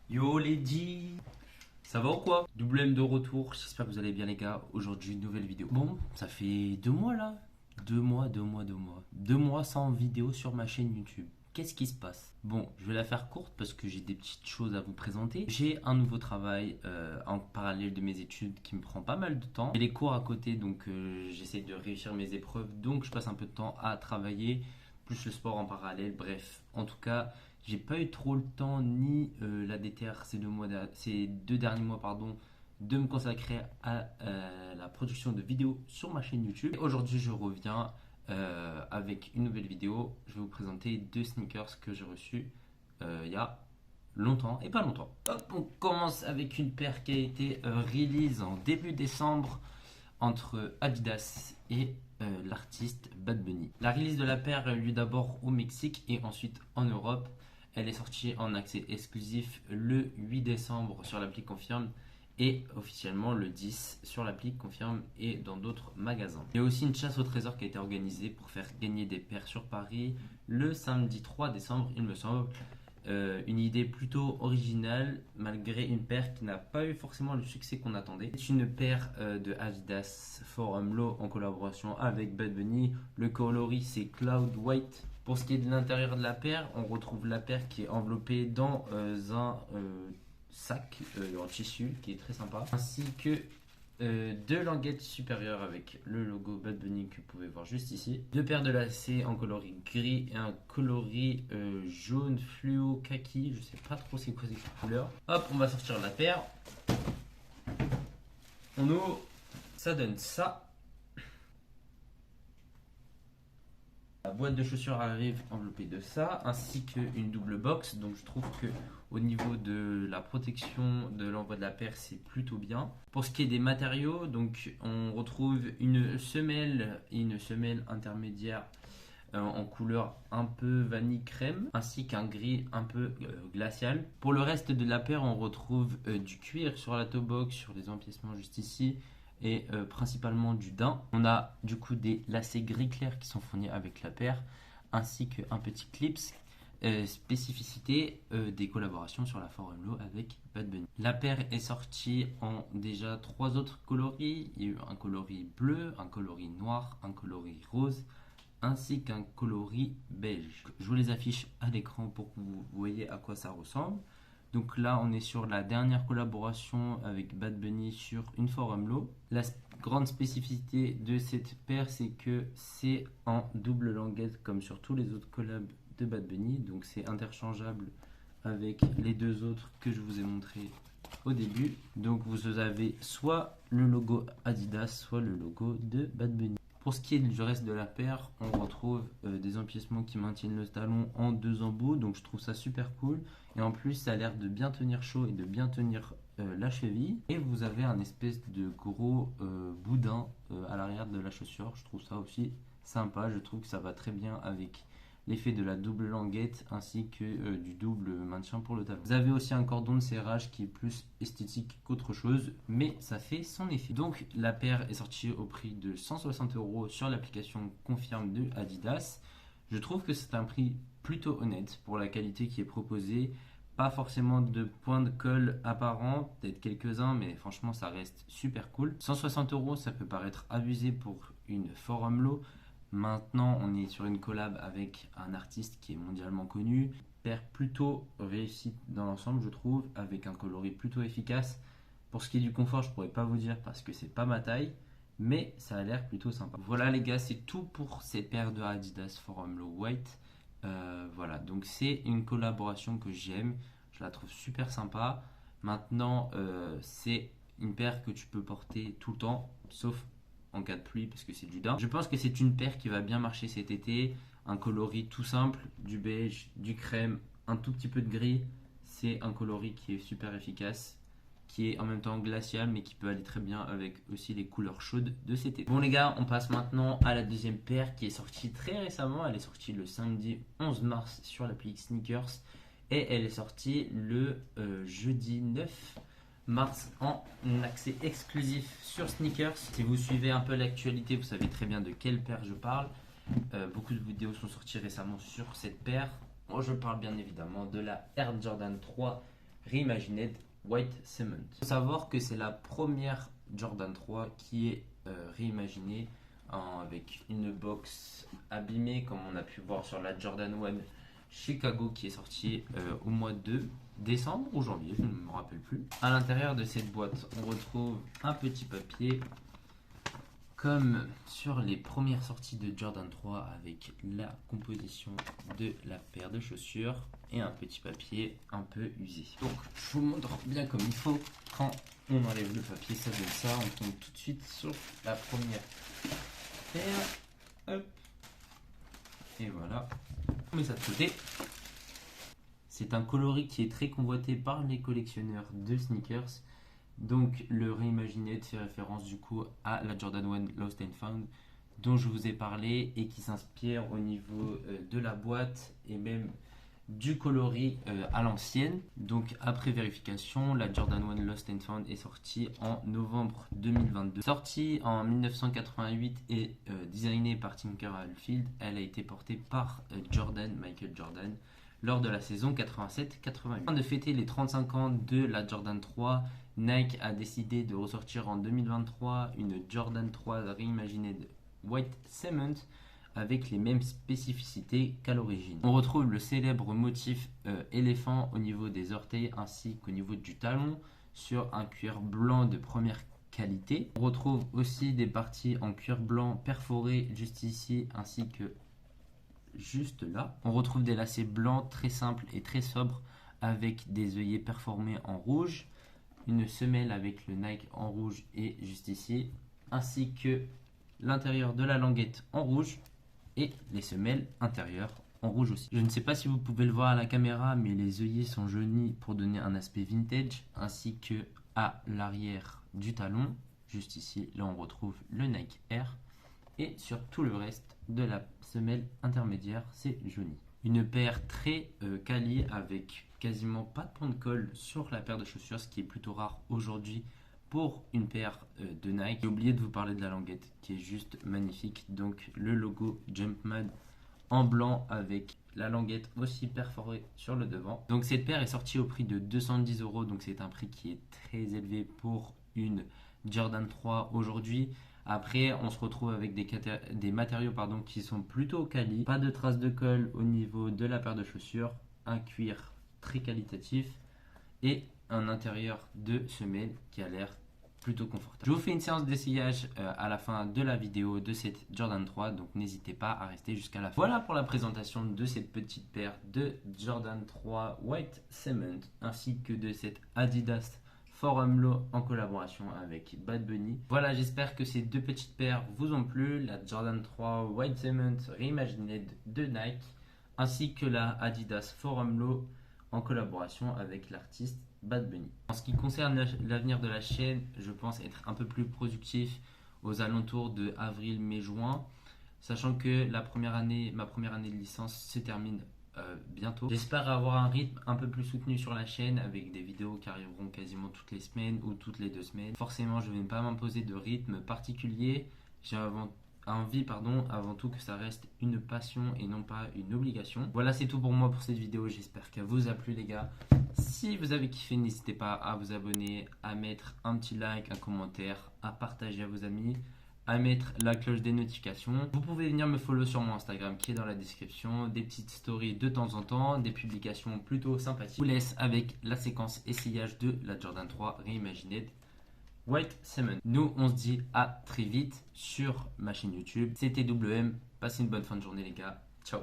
Yo les G, ça va ou quoi? Double M de retour, j'espère que vous allez bien les gars. Aujourd'hui une nouvelle vidéo. Bon, ça fait 2 mois là. 2 mois sans vidéo sur ma chaîne YouTube. Qu'est-ce qui se passe? Bon, je vais la faire courte parce que j'ai des petites choses à vous présenter. J'ai un nouveau travail en parallèle de mes études qui me prend pas mal de temps. J'ai les cours à côté donc j'essaie de réussir mes épreuves donc je passe un peu de temps à travailler plus le sport en parallèle. Bref, en tout cas, j'ai pas eu trop le temps ni la déter ces 2 derniers mois pardon, de me consacrer à la production de vidéos sur ma chaîne YouTube. Aujourd'hui, je reviens avec une nouvelle vidéo. Je vais vous présenter 2 sneakers que j'ai reçus il y a longtemps et pas longtemps. Hop, on commence avec une paire qui a été release en début décembre entre Adidas et l'artiste Bad Bunny. La release de la paire a eu lieu d'abord au Mexique et ensuite en Europe. Elle est sortie en accès exclusif le 8 décembre sur l'appli Confirme et officiellement le 10 sur l'appli Confirme et dans d'autres magasins. Il y a aussi une chasse au trésor qui a été organisée pour faire gagner des paires sur Paris le samedi 3 décembre, il me semble. Une idée plutôt originale malgré une paire qui n'a pas eu forcément le succès qu'on attendait. C'est une paire de Adidas Forum Low en collaboration avec Bad Bunny. Le coloris c'est Cloud White. Pour ce qui est de l'intérieur de la paire, on retrouve la paire qui est enveloppée dans un sac en tissu qui est très sympa, ainsi que 2 languettes supérieures avec le logo Bad Bunny que vous pouvez voir juste ici. 2 paires de lacets en coloris gris et un coloris jaune fluo kaki. Je sais pas trop c'est quoi ces couleurs. Hop, on va sortir la paire. On ouvre, ça donne ça. La boîte de chaussures arrive enveloppée de ça, ainsi qu'une double box. Donc je trouve que au niveau de la protection de l'envoi de la paire, c'est plutôt bien. Pour ce qui est des matériaux, donc on retrouve une semelle et une semelle intermédiaire en couleur un peu vanille crème, ainsi qu'un gris un peu glacial. Pour le reste de la paire, on retrouve du cuir sur la toe box, sur les empiècements juste ici, et principalement du daim. On a du coup des lacets gris clair qui sont fournis avec la paire, ainsi qu'un petit clips, spécificité des collaborations sur la Forum Low avec Bad Bunny. La paire est sortie en déjà 3 autres coloris. Il y a eu un coloris bleu, un coloris noir, un coloris rose, ainsi qu'un coloris beige. Je vous les affiche à l'écran pour que vous voyez à quoi ça ressemble. Donc là, on est sur la dernière collaboration avec Bad Bunny sur une Forum Low. La grande spécificité de cette paire, c'est que c'est en double languette comme sur tous les autres collabs de Bad Bunny. Donc c'est interchangeable avec les 2 autres que je vous ai montré au début. Donc vous avez soit le logo Adidas, soit le logo de Bad Bunny. Pour ce qui est du reste de la paire, on retrouve des empiècements qui maintiennent le talon en 2 embouts, donc je trouve ça super cool. Et en plus, ça a l'air de bien tenir chaud et de bien tenir la cheville. Et vous avez un espèce de gros boudin à l'arrière de la chaussure. Je trouve ça aussi sympa. Je trouve que ça va très bien avec l'effet de la double languette ainsi que du double maintien pour le talon. Vous avez aussi un cordon de serrage qui est plus esthétique qu'autre chose, mais ça fait son effet. Donc la paire est sortie au prix de 160 € sur l'application Confirme de Adidas. Je trouve que c'est un prix plutôt honnête pour la qualité qui est proposée. Pas forcément de points de colle apparents, peut-être quelques-uns, mais franchement ça reste super cool. 160 €, ça peut paraître abusé pour une Forum Low. Maintenant, on est sur une collab avec un artiste qui est mondialement connu. Paire plutôt réussie dans l'ensemble, je trouve, avec un coloris plutôt efficace. Pour ce qui est du confort, je pourrais pas vous dire parce que c'est pas ma taille, mais ça a l'air plutôt sympa. Voilà les gars, c'est tout pour cette paire de Adidas Forum Low White. Voilà, donc c'est une collaboration que j'aime, je la trouve super sympa. Maintenant, c'est une paire que tu peux porter tout le temps, sauf en cas de pluie parce que c'est du daim. Je pense que c'est une paire qui va bien marcher cet été. Un coloris tout simple, du beige, du crème, un tout petit peu de gris. C'est un coloris qui est super efficace, qui est en même temps glacial mais qui peut aller très bien avec aussi les couleurs chaudes de cet été. Bon les gars, on passe maintenant à la deuxième paire qui est sortie très récemment. Elle est sortie le samedi 11 mars sur l'appli Sneakers et elle est sortie le jeudi 9 mars en accès exclusif sur Sneakers. Si vous suivez un peu l'actualité, vous savez très bien de quelle paire je parle. Beaucoup de vidéos sont sorties récemment sur cette paire. Moi je parle bien évidemment de la Air Jordan 3 Reimagined White Cement. Il faut savoir que c'est la première Jordan 3 qui est réimaginée avec une box abîmée comme on a pu voir sur la Jordan 1 Chicago qui est sortie au mois de décembre ou janvier, je ne me rappelle plus. À l'intérieur de cette boîte, on retrouve un petit papier comme sur les premières sorties de Jordan 3 avec la composition de la paire de chaussures et un petit papier un peu usé. Donc je vous montre bien comme il faut. Quand on enlève le papier, ça donne ça. On tombe tout de suite sur la première paire. Hop. Et voilà. On met ça de côté. C'est un coloris qui est très convoité par les collectionneurs de sneakers. Donc le Reimagined fait référence du coup à la Jordan 1 Lost and Found dont je vous ai parlé et qui s'inspire au niveau de la boîte et même du coloris à l'ancienne. Donc après vérification, la Jordan 1 Lost and Found est sortie en novembre 2022. Sortie en 1988 et designée par Tinker Hatfield, elle a été portée par Michael Jordan lors de la saison 87-88. Afin de fêter les 35 ans de la Jordan 3, Nike a décidé de ressortir en 2023 une Jordan 3 Reimagined White Cement avec les mêmes spécificités qu'à l'origine. On retrouve le célèbre motif éléphant au niveau des orteils ainsi qu'au niveau du talon sur un cuir blanc de première qualité. On retrouve aussi des parties en cuir blanc perforées juste ici ainsi que juste là. On retrouve des lacets blancs très simples et très sobres avec des œillets performés en rouge, une semelle avec le Nike en rouge et juste ici, ainsi que l'intérieur de la languette en rouge et les semelles intérieures en rouge aussi. Je ne sais pas si vous pouvez le voir à la caméra, mais les œillets sont jaunis pour donner un aspect vintage, ainsi que à l'arrière du talon, juste ici, là on retrouve le Nike Air, et sur tout le reste de la semelle intermédiaire, c'est jauni. Une paire très quali avec quasiment pas de point de colle sur la paire de chaussures, ce qui est plutôt rare aujourd'hui pour une paire de Nike. J'ai oublié de vous parler de la languette qui est juste magnifique. Donc le logo Jumpman en blanc avec la languette aussi perforée sur le devant. Donc cette paire est sortie au prix de 210 €. Donc c'est un prix qui est très élevé pour une Jordan 3 aujourd'hui. Après, on se retrouve avec des matériaux qui sont plutôt quali. Pas de traces de colle au niveau de la paire de chaussures. Un cuir très qualitatif et un intérieur de semelle qui a l'air plutôt confortable. Je vous fais une séance d'essayage à la fin de la vidéo de cette Jordan 3, donc n'hésitez pas à rester jusqu'à la fin. Voilà pour la présentation de cette petite paire de Jordan 3 White Cement ainsi que de cette Adidas Forum Low en collaboration avec Bad Bunny. Voilà, j'espère que ces deux petites paires vous ont plu, la Jordan 3 White Cement Reimagined de Nike ainsi que la Adidas Forum Low en collaboration avec l'artiste Bad Bunny. En ce qui concerne l'avenir de la chaîne, je pense être un peu plus productif aux alentours de avril, mai, juin, sachant que ma première année de licence se termine bientôt. J'espère avoir un rythme un peu plus soutenu sur la chaîne avec des vidéos qui arriveront quasiment toutes les semaines ou toutes les 2 semaines. Forcément, je ne vais pas m'imposer de rythme particulier. J'ai envie avant tout que ça reste une passion et non pas une obligation. Voilà, c'est tout pour moi pour cette vidéo. J'espère qu'elle vous a plu les gars. Si vous avez kiffé, n'hésitez pas à vous abonner, à mettre un petit like, un commentaire, à partager à vos amis, à mettre la cloche des notifications. Vous pouvez venir me follow sur mon Instagram qui est dans la description. Des petites stories de temps en temps, des publications plutôt sympathiques. Je vous laisse avec la séquence essayage de la Jordan 3 Reimagined White Cement. Nous, on se dit à très vite sur ma chaîne YouTube. C'était WM. Passez une bonne fin de journée, les gars. Ciao.